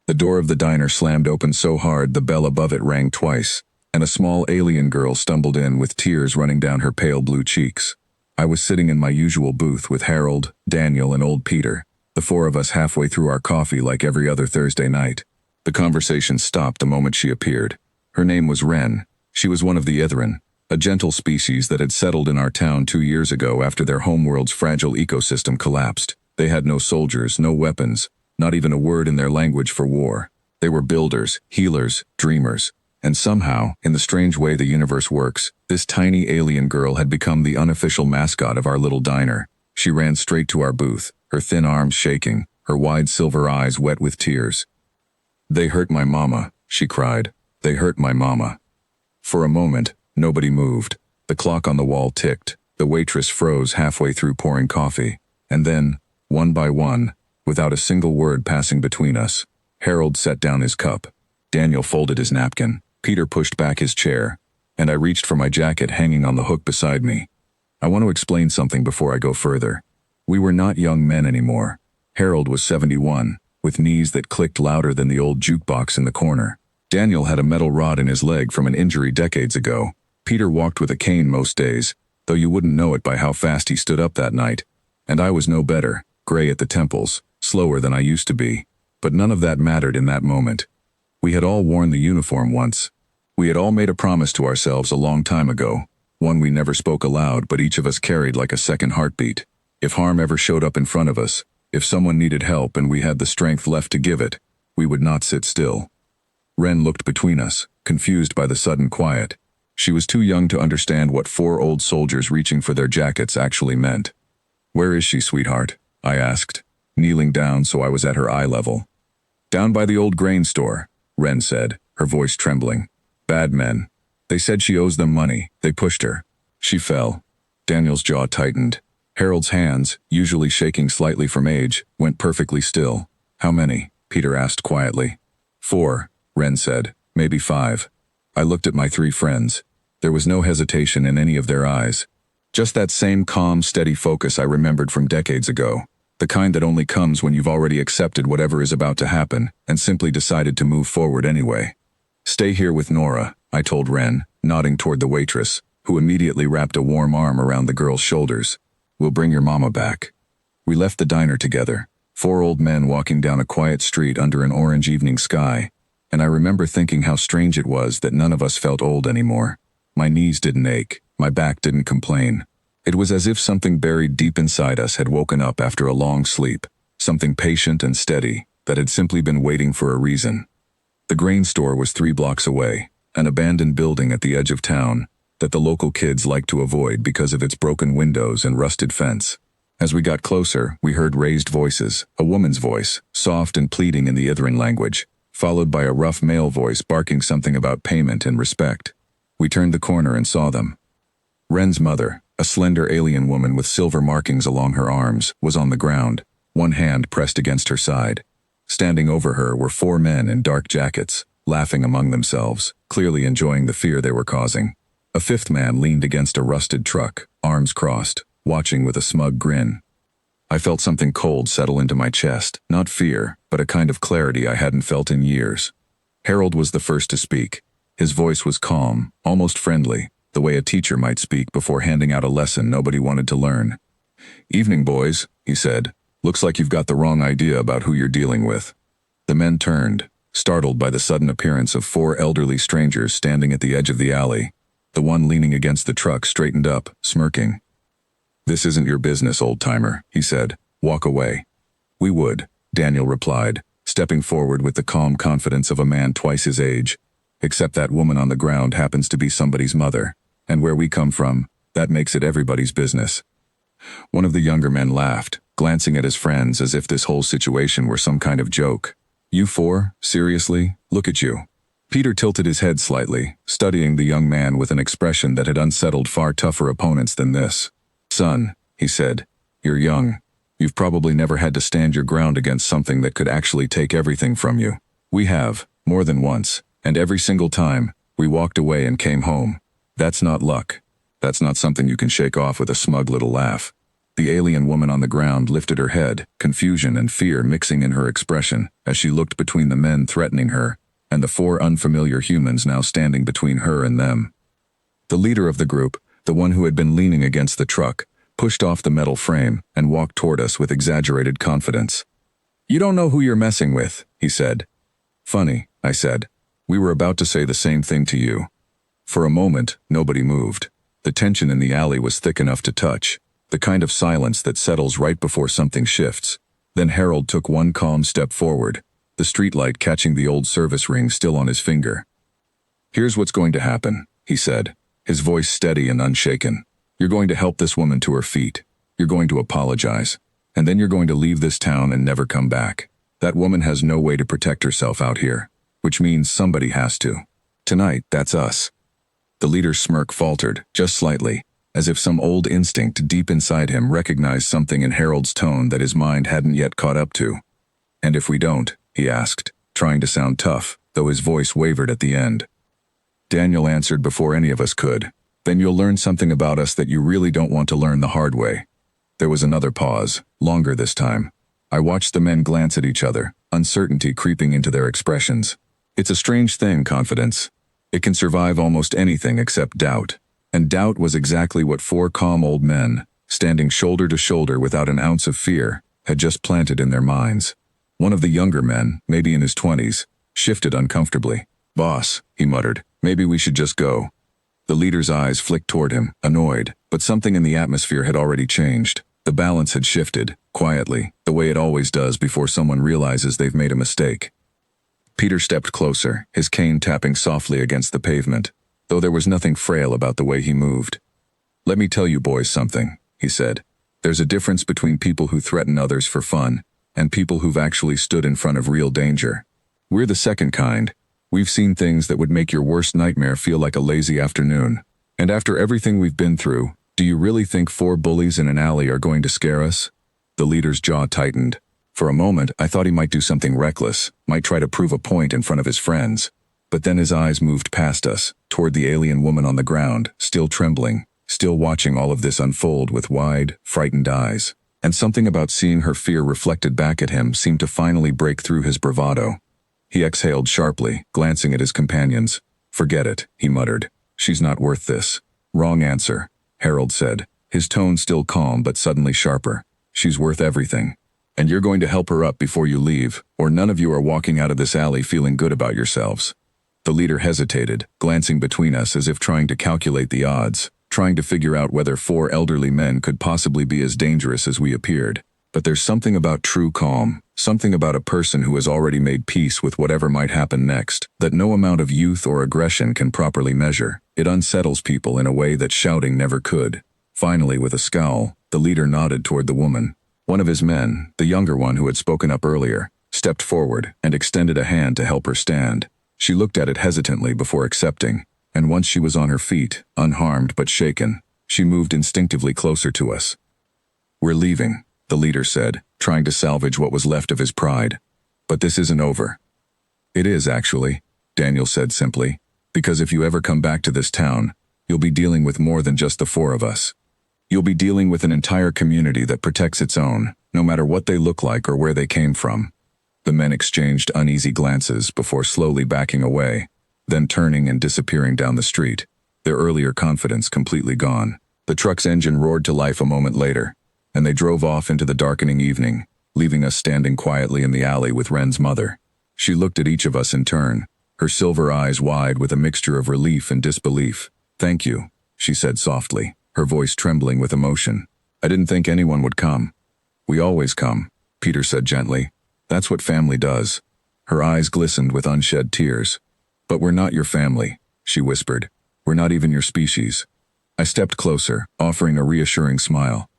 The door of the diner slammed open so hard the bell above it rang twice, and a small alien girl stumbled in with tears running down her pale blue cheeks. I was sitting in my usual booth with Harold, Daniel, and old Peter, the four of us halfway through our coffee like every other Thursday night. The conversation stopped the moment she appeared. Her name was Wren. She was one of the Ithran, a gentle species that had settled in our town 2 years ago after their homeworld's fragile ecosystem collapsed. They had no soldiers, no weapons, not even a word in their language for war. They were builders, healers, dreamers. And somehow, in the strange way the universe works, this tiny alien girl had become the unofficial mascot of our little diner. She ran straight to our booth, her thin arms shaking, her wide silver eyes wet with tears. "They hurt my mama," she cried. "They hurt my mama." For a moment, nobody moved. The clock on the wall ticked. The waitress froze halfway through pouring coffee. And then, one by one, without a single word passing between us, Harold set down his cup. Daniel folded his napkin. Peter pushed back his chair, and I reached for my jacket hanging on the hook beside me. I want to explain something before I go further. We were not young men anymore. Harold was 71, with knees that clicked louder than the old jukebox in the corner. Daniel had a metal rod in his leg from an injury decades ago. Peter walked with a cane most days, though you wouldn't know it by how fast he stood up that night. And I was no better, gray at the temples, slower than I used to be. But none of that mattered in that moment. We had all worn the uniform once. We had all made a promise to ourselves a long time ago, one we never spoke aloud but each of us carried like a second heartbeat. If harm ever showed up in front of us, if someone needed help and we had the strength left to give it, we would not sit still. Wren looked between us, confused by the sudden quiet. She was too young to understand what 4 old soldiers reaching for their jackets actually meant. "Where is she, sweetheart?" I asked, kneeling down so I was at her eye level. "Down by the old grain store," Wren said, her voice trembling. "Bad men. They said she owes them money. They pushed her. She fell." Daniel's jaw tightened. Harold's hands, usually shaking slightly from age, went perfectly still. "How many?" Peter asked quietly. 4, Wren said. "Maybe 5. I looked at my 3 friends. There was no hesitation in any of their eyes. Just that same calm, steady focus I remembered from decades ago. The kind that only comes when you've already accepted whatever is about to happen and simply decided to move forward anyway. "Stay here with Nora," I told Wren, nodding toward the waitress, who immediately wrapped a warm arm around the girl's shoulders. "We'll bring your mama back." We left the diner together, 4 old men walking down a quiet street under an orange evening sky, and I remember thinking how strange it was that none of us felt old anymore. My knees didn't ache, my back didn't complain. It was as if something buried deep inside us had woken up after a long sleep, something patient and steady that had simply been waiting for a reason. The grain store was 3 blocks away, an abandoned building at the edge of town that the local kids liked to avoid because of its broken windows and rusted fence. As we got closer, we heard raised voices, a woman's voice, soft and pleading in the Ithran language, followed by a rough male voice barking something about payment and respect. We turned the corner and saw them. Wren's mother, a slender alien woman with silver markings along her arms, was on the ground, one hand pressed against her side. Standing over her were 4 men in dark jackets, laughing among themselves, clearly enjoying the fear they were causing. A 5th man leaned against a rusted truck, arms crossed, watching with a smug grin. I felt something cold settle into my chest, not fear, but a kind of clarity I hadn't felt in years. Harold was the first to speak. His voice was calm, almost friendly, the way a teacher might speak before handing out a lesson nobody wanted to learn. "Evening, boys," he said. "Looks like you've got the wrong idea about who you're dealing with." The men turned, startled by the sudden appearance of 4 elderly strangers standing at the edge of the alley. The one leaning against the truck straightened up, smirking. "This isn't your business, old-timer," he said. "Walk away." "We would," Daniel replied, stepping forward with the calm confidence of a man twice his age. "Except that woman on the ground happens to be somebody's mother, and where we come from, that makes it everybody's business." One of the younger men laughed, glancing at his friends as if this whole situation were some kind of joke. "You 4? Seriously? Look at you." Peter tilted his head slightly, studying the young man with an expression that had unsettled far tougher opponents than this. "Son," he said, "you're young. You've probably never had to stand your ground against something that could actually take everything from you. We have, more than once, and every single time, we walked away and came home. That's not luck. That's not something you can shake off with a smug little laugh. The alien woman on the ground lifted her head, confusion and fear mixing in her expression as she looked between the men threatening her and the 4 unfamiliar humans now standing between her and them. The leader of the group, the one who had been leaning against the truck, pushed off the metal frame and walked toward us with exaggerated confidence. "You don't know who you're messing with," he said. "Funny," I said. "We were about to say the same thing to you." For a moment, nobody moved. The tension in the alley was thick enough to touch, the kind of silence that settles right before something shifts. Then Harold took one calm step forward, the streetlight catching the old service ring still on his finger. "Here's what's going to happen," he said, his voice steady and unshaken. "You're going to help this woman to her feet. You're going to apologize. And then you're going to leave this town and never come back. That woman has no way to protect herself out here, which means somebody has to. Tonight, that's us." The leader's smirk faltered, just slightly, as if some old instinct deep inside him recognized something in Harold's tone that his mind hadn't yet caught up to. "And if we don't?" he asked, trying to sound tough, though his voice wavered at the end. Daniel answered before any of us could. "Then you'll learn something about us that you really don't want to learn the hard way." There was another pause, longer this time. I watched the men glance at each other, uncertainty creeping into their expressions. It's a strange thing, confidence. It can survive almost anything except doubt. And doubt was exactly what 4 calm old men, standing shoulder to shoulder without an ounce of fear, had just planted in their minds. One of the younger men, maybe in his 20s, shifted uncomfortably. "Boss," he muttered, "maybe we should just go." The leader's eyes flicked toward him, annoyed, but something in the atmosphere had already changed. The balance had shifted, quietly, the way it always does before someone realizes they've made a mistake. Peter stepped closer, his cane tapping softly against the pavement, though there was nothing frail about the way he moved. "Let me tell you boys something," he said. "There's a difference between people who threaten others for fun and people who've actually stood in front of real danger. We're the second kind. We've seen things that would make your worst nightmare feel like a lazy afternoon. And after everything we've been through, do you really think 4 bullies in an alley are going to scare us?" The leader's jaw tightened. For a moment, I thought he might do something reckless, might try to prove a point in front of his friends. But then his eyes moved past us, toward the alien woman on the ground, still trembling, still watching all of this unfold with wide, frightened eyes. And something about seeing her fear reflected back at him seemed to finally break through his bravado. He exhaled sharply, glancing at his companions. "Forget it," he muttered. "She's not worth this." "Wrong answer," Harold said, his tone still calm but suddenly sharper. "She's worth everything. And you're going to help her up before you leave, or none of you are walking out of this alley feeling good about yourselves." The leader hesitated, glancing between us as if trying to calculate the odds, trying to figure out whether 4 elderly men could possibly be as dangerous as we appeared. But there's something about true calm, something about a person who has already made peace with whatever might happen next, that no amount of youth or aggression can properly measure. It unsettles people in a way that shouting never could. Finally, with a scowl, the leader nodded toward the woman. One of his men, the younger one who had spoken up earlier, stepped forward and extended a hand to help her stand. She looked at it hesitantly before accepting, and once she was on her feet, unharmed but shaken, she moved instinctively closer to us. "We're leaving," the leader said, trying to salvage what was left of his pride. "But this isn't over." "It is, actually," Daniel said simply, "because if you ever come back to this town, you'll be dealing with more than just the 4 of us. You'll be dealing with an entire community that protects its own, no matter what they look like or where they came from." The men exchanged uneasy glances before slowly backing away, then turning and disappearing down the street, their earlier confidence completely gone. The truck's engine roared to life a moment later, and they drove off into the darkening evening, leaving us standing quietly in the alley with Ren's mother. She looked at each of us in turn, her silver eyes wide with a mixture of relief and disbelief. "Thank you," she said softly, her voice trembling with emotion. "I didn't think anyone would come." "We always come," Peter said gently. "That's what family does." Her eyes glistened with unshed tears. "But we're not your family," she whispered. "We're not even your species." I stepped closer, offering a reassuring smile.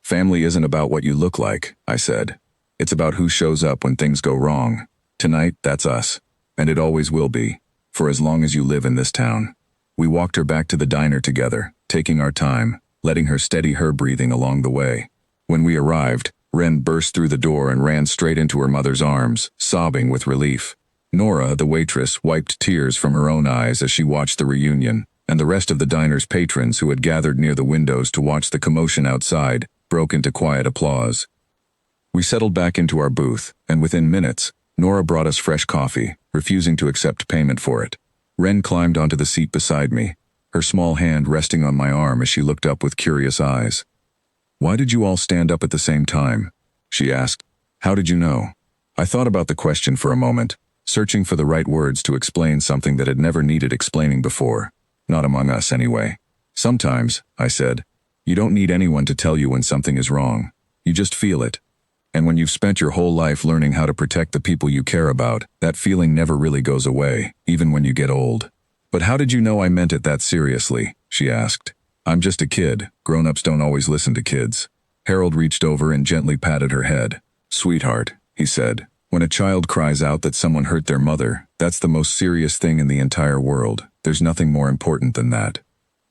"Family isn't about what you look like," I said. "It's about who shows up when things go wrong. Tonight, that's us. And it always will be, for as long as you live in this town." We walked her back to the diner together, taking our time, letting her steady her breathing along the way. When we arrived, Ren burst through the door and ran straight into her mother's arms, sobbing with relief. Nora, the waitress, wiped tears from her own eyes as she watched the reunion, and the rest of the diner's patrons who had gathered near the windows to watch the commotion outside broke into quiet applause. We settled back into our booth, and within minutes, Nora brought us fresh coffee, refusing to accept payment for it. Ren climbed onto the seat beside me, her small hand resting on my arm as she looked up with curious eyes. "Why did you all stand up at the same time?" she asked. "How did you know?" I thought about the question for a moment, searching for the right words to explain something that had never needed explaining before. Not among us, anyway. "Sometimes," I said, "you don't need anyone to tell you when something is wrong. You just feel it. And when you've spent your whole life learning how to protect the people you care about, that feeling never really goes away, even when you get old." "But how did you know I meant it that seriously?" she asked. "I'm just a kid. Grown-ups don't always listen to kids." Harold reached over and gently patted her head. "Sweetheart," he said, "when a child cries out that someone hurt their mother, that's the most serious thing in the entire world. There's nothing more important than that."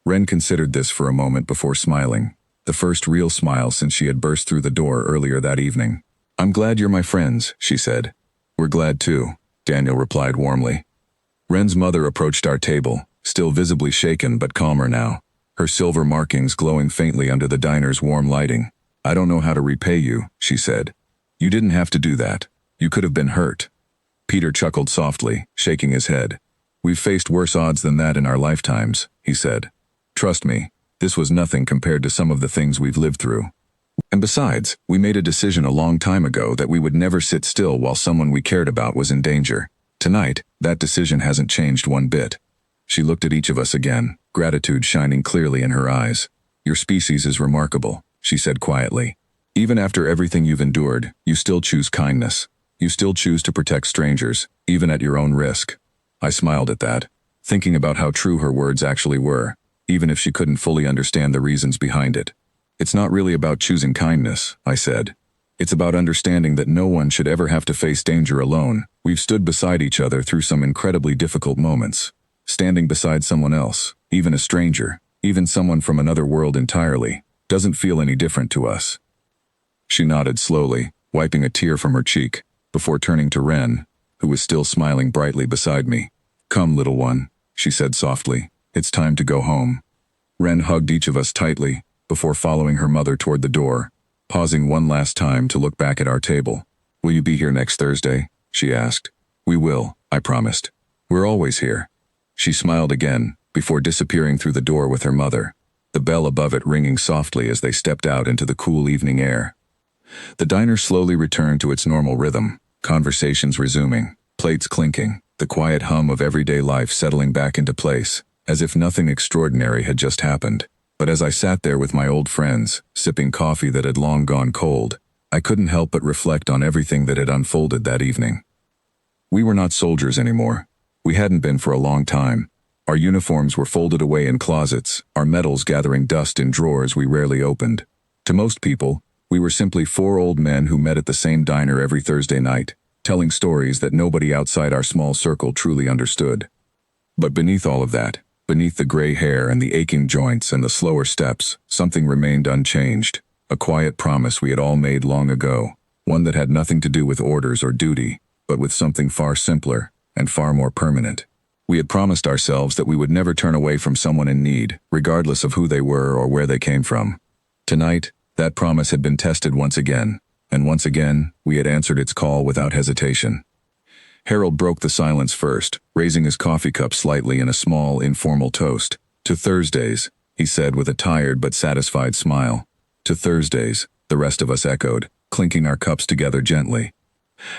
Ren considered this for a moment before smiling. The first real smile since she had burst through the door earlier that evening. "I'm glad you're my friends," she said. "We're glad too," Daniel replied warmly. Ren's mother approached our table, still visibly shaken but calmer now, her silver markings glowing faintly under the diner's warm lighting. "I don't know how to repay you," she said. "You didn't have to do that. You could have been hurt." Peter chuckled softly, shaking his head. "We've faced worse odds than that in our lifetimes," he said. "Trust me, this was nothing compared to some of the things we've lived through. And besides, we made a decision a long time ago that we would never sit still while someone we cared about was in danger. Tonight, that decision hasn't changed one bit." She looked at each of us again, gratitude shining clearly in her eyes. "Your species is remarkable," she said quietly. "Even after everything you've endured, you still choose kindness. You still choose to protect strangers, even at your own risk." I smiled at that, thinking about how true her words actually were, even if she couldn't fully understand the reasons behind it. "It's not really about choosing kindness," I said. "It's about understanding that no one should ever have to face danger alone. We've stood beside each other through some incredibly difficult moments. Standing beside someone else, even a stranger, even someone from another world entirely, doesn't feel any different to us." She nodded slowly, wiping a tear from her cheek, before turning to Ren, who was still smiling brightly beside me. "Come, little one," she said softly. "It's time to go home." Ren hugged each of us tightly, before following her mother toward the door, pausing one last time to look back at our table. "Will you be here next Thursday?" she asked. "We will," I promised. "We're always here." She smiled again, before disappearing through the door with her mother, the bell above it ringing softly as they stepped out into the cool evening air. The diner slowly returned to its normal rhythm, conversations resuming, plates clinking, the quiet hum of everyday life settling back into place, as if nothing extraordinary had just happened. But as I sat there with my old friends, sipping coffee that had long gone cold, I couldn't help but reflect on everything that had unfolded that evening. We were not soldiers anymore. We hadn't been for a long time. Our uniforms were folded away in closets, our medals gathering dust in drawers we rarely opened. To most people, we were simply four old men who met at the same diner every Thursday night, telling stories that nobody outside our small circle truly understood. But beneath all of that, beneath the gray hair and the aching joints and the slower steps, something remained unchanged, a quiet promise we had all made long ago, one that had nothing to do with orders or duty, but with something far simpler and far more permanent. We had promised ourselves that we would never turn away from someone in need, regardless of who they were or where they came from. Tonight, that promise had been tested once again, and once again, we had answered its call without hesitation. Harold broke the silence first, raising his coffee cup slightly in a small, informal toast. "To Thursdays," he said with a tired but satisfied smile. "To Thursdays," the rest of us echoed, clinking our cups together gently.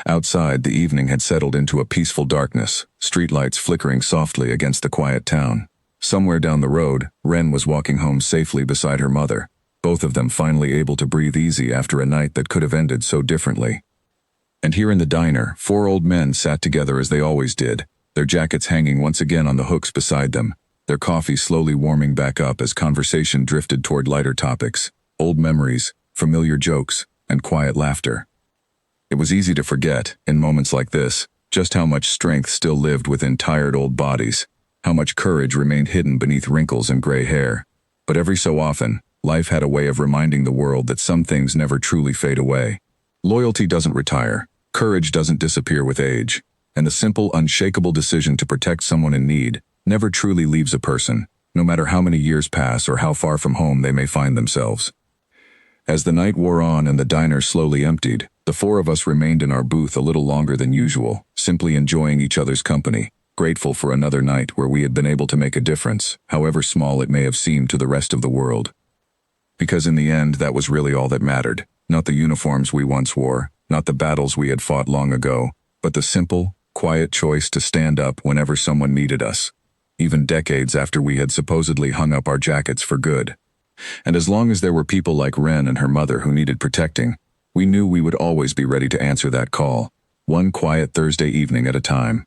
Outside, the evening had settled into a peaceful darkness, streetlights flickering softly against the quiet town. Somewhere down the road, Ren was walking home safely beside her mother, both of them finally able to breathe easy after a night that could have ended so differently. And here in the diner, four old men sat together as they always did, their jackets hanging once again on the hooks beside them, their coffee slowly warming back up as conversation drifted toward lighter topics, old memories, familiar jokes, and quiet laughter. It was easy to forget, in moments like this, just how much strength still lived within tired old bodies, how much courage remained hidden beneath wrinkles and gray hair. But every so often, life had a way of reminding the world that some things never truly fade away. Loyalty doesn't retire, courage doesn't disappear with age, and the simple, unshakable decision to protect someone in need never truly leaves a person, no matter how many years pass or how far from home they may find themselves. As the night wore on and the diner slowly emptied, the four of us remained in our booth a little longer than usual, simply enjoying each other's company, grateful for another night where we had been able to make a difference, however small it may have seemed to the rest of the world. Because in the end, that was really all that mattered. Not the uniforms we once wore, not the battles we had fought long ago, but the simple, quiet choice to stand up whenever someone needed us, even decades after we had supposedly hung up our jackets for good. And as long as there were people like Ren and her mother who needed protecting, we knew we would always be ready to answer that call, one quiet Thursday evening at a time.